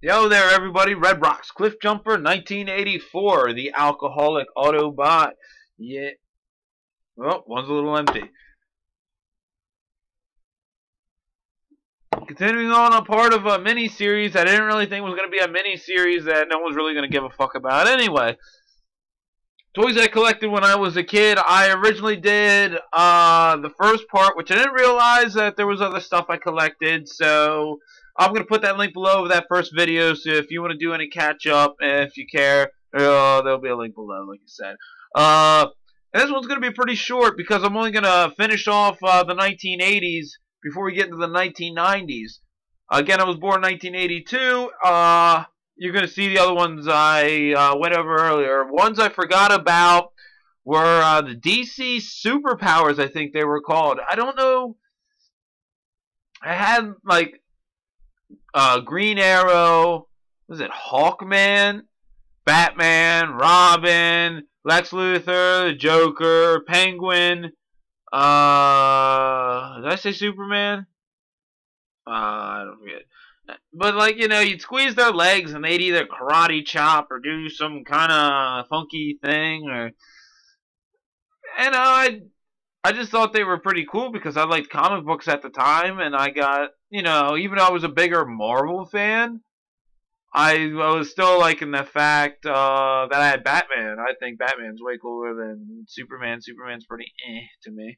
Yo there, everybody. Red Rocks Cliff Jumper 1984, the alcoholic Autobot. Yeah. Well, one's a little empty. Continuing on a part of a mini-series I didn't really think was going to be a mini-series that no one's really going to give a fuck about anyway. Toys I collected when I was a kid. I originally did the first part, which I didn't realize that there was other stuff I collected, so I'm going to put that link below of that first video, so if you want to do any catch-up, if you care, there'll be a link below, like I said. And this one's going to be pretty short, because I'm only going to finish off the 1980s before we get into the 1990s. Again, I was born in 1982. You're going to see the other ones I went over earlier. Ones I forgot about were the DC Superpowers, I think they were called. I don't know. I had, like, Green Arrow, was it Hawkman, Batman, Robin, Lex Luthor, the Joker, Penguin, did I say Superman? I don't forget. But, like, you know, you'd squeeze their legs and they'd either karate chop or do some kind of funky thing, or, and I just thought they were pretty cool because I liked comic books at the time, and I got, you know, even though I was a bigger Marvel fan, I was still liking the fact that I had Batman. I think Batman's way cooler than Superman. Superman's pretty to me.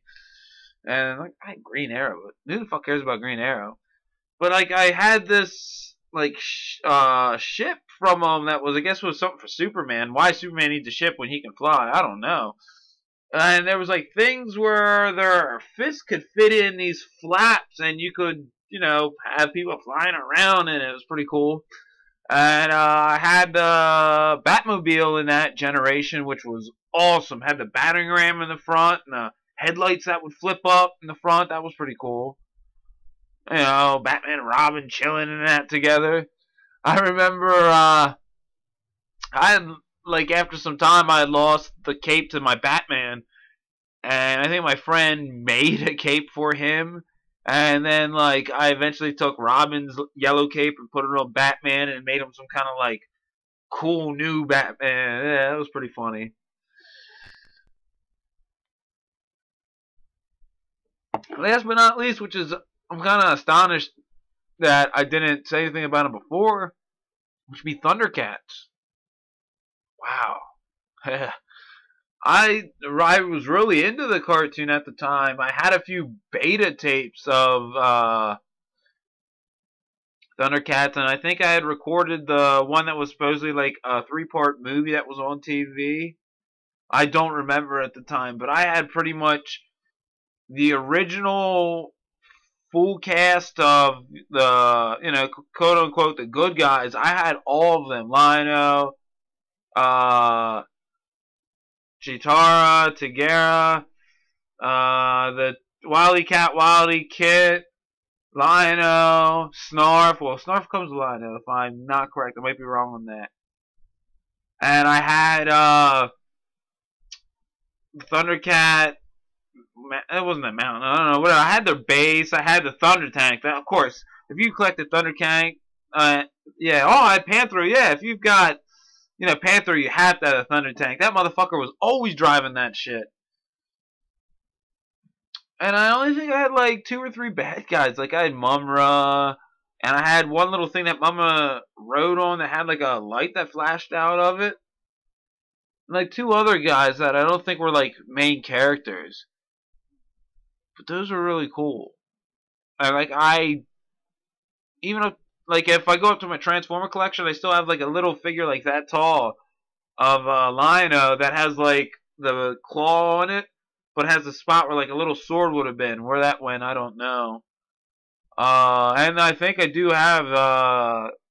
And, like, I had Green Arrow. Who the fuck cares about Green Arrow? But, like, I had this, like, ship from him that was, I guess, was something for Superman. Why Superman needs a ship when he can fly, I don't know. And there was, like, things where their fists could fit in these flaps, and you could, you know, have people flying around, and it was pretty cool. And I had the Batmobile in that generation, which was awesome. Had the battering ram in the front, and the headlights that would flip up in the front. That was pretty cool. You know, Batman and Robin chilling in that together. I remember I had, like, after some time I had lost the cape to my Batman, and I think my friend made a cape for him, and then, like, I eventually took Robin's yellow cape and put it on Batman and made him some kind of, like, cool new Batman. Yeah, that was pretty funny. Last but not least, which is, I'm kind of astonished that I didn't say anything about him before, which would be Thundercats. Wow. I was really into the cartoon at the time. I had a few beta tapes of Thundercats, and I think I had recorded the one that was supposedly like a 3-part movie that was on TV. I don't remember at the time, but I had pretty much the original full cast of the, you know, quote unquote, the good guys. I had all of them. Lino, Chitara, Tagara, the Wily Cat, Wily Kit, Lino, Snarf. Well, Snarf comes with Lino, if I'm not correct. I might be wrong on that. And I had Thundercat. It wasn't a mountain. I don't know. Whatever. I had their base. I had the Thunder Tank. Of course, if you collected Thunder Tank, yeah. Oh, I had Panther. Yeah, if you've got, you know, Panther, you have to have a Thunder Tank. That motherfucker was always driving that shit. And I only think I had like 2 or 3 bad guys. Like, I had Mumra, and I had one little thing that Mumra rode on that had like a light that flashed out of it. And like 2 other guys that I don't think were like main characters. But those were really cool. And like, even if, like, if I go up to my Transformer collection, I still have like a little figure like that tall of Lino that has like the claw on it, but has a spot where like a little sword would have been. Where that went, I don't know. And I think I do have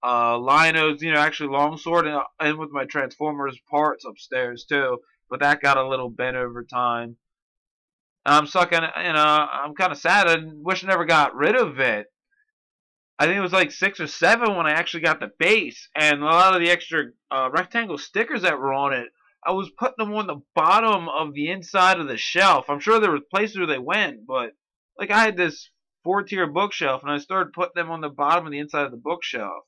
Lino's, you know, actually longsword and with my Transformers parts upstairs too. But that got a little bent over time. I'm sucking, you know, I'm kind of sad. I wish I never got rid of it. I think it was like 6 or 7 when I actually got the base, and a lot of the extra rectangle stickers that were on it, I was putting them on the bottom of the inside of the shelf. I'm sure there were places where they went, but like, I had this 4-tier bookshelf, and I started putting them on the bottom of the inside of the bookshelf.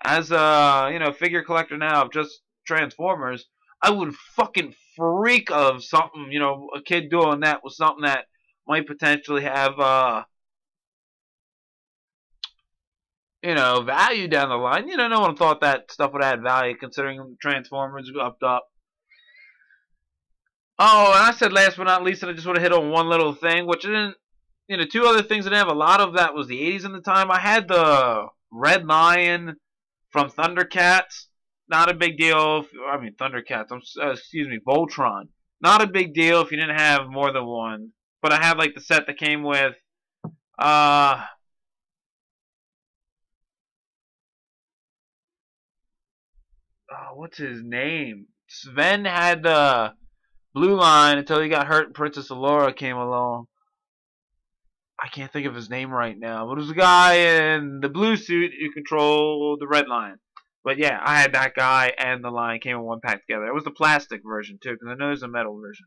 as a figure collector now of just Transformers, I would fucking freak of something, a kid doing that with something that might potentially have value down the line. No one thought that stuff would add value considering Transformers upped up. Oh, and I said last but not least that I just want to hit on one little thing, which didn't, two other things I didn't have a lot of. That was the 80s in the time. I had the Red Lion from Thundercats. Not a big deal. Thundercats. Excuse me, Voltron. Not a big deal if you didn't have more than one. But I had like the set that came with, what's his name? Sven had the Blue Line until he got hurt and Princess Allura came along. I can't think of his name right now, but it was a guy in the blue suit who controlled the Red Lion. But yeah, I had that guy and the Lion came in one pack together. It was the plastic version too, because I know there's a metal version.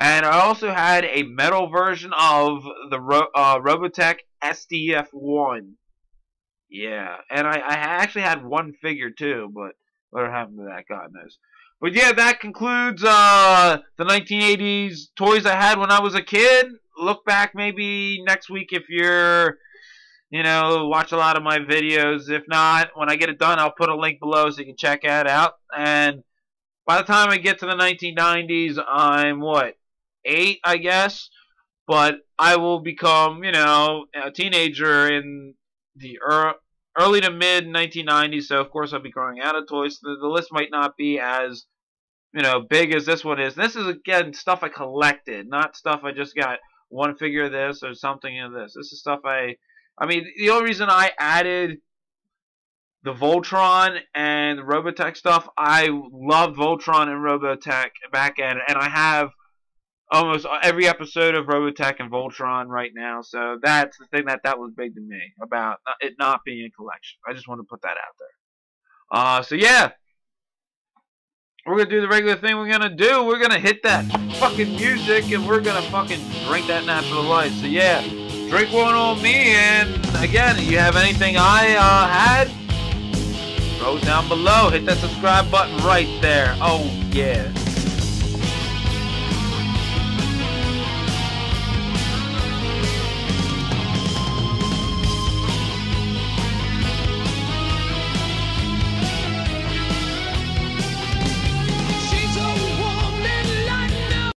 And I also had a metal version of the Robotech SDF-1. Yeah, and I actually had one figure too, but whatever happened to that, God knows. But yeah, that concludes the 1980s toys I had when I was a kid. Look back maybe next week if you're, watch a lot of my videos. If not, when I get it done, I'll put a link below so you can check that out. And by the time I get to the 1990s, I'm, what, 8, I guess? But I will become, a teenager in the early to mid 1990s, so of course I'll be growing out of toys. The list might not be as big as this one is. This is again stuff I collected, not stuff I just got one figure of this or something of this. This is stuff I mean, the only reason I added the Voltron and the Robotech stuff, I loved Voltron and Robotech back then, and I have almost every episode of Robotech and Voltron right now, so that's the thing that was big to me about it not being a collection. I just want to put that out there. So yeah, we're gonna do the regular thing we're gonna do. We're gonna hit that fucking music and we're gonna fucking drink that natural light. So yeah, drink one on me, and again, if you have anything I had, throw it down below. Hit that subscribe button right there. Oh yeah.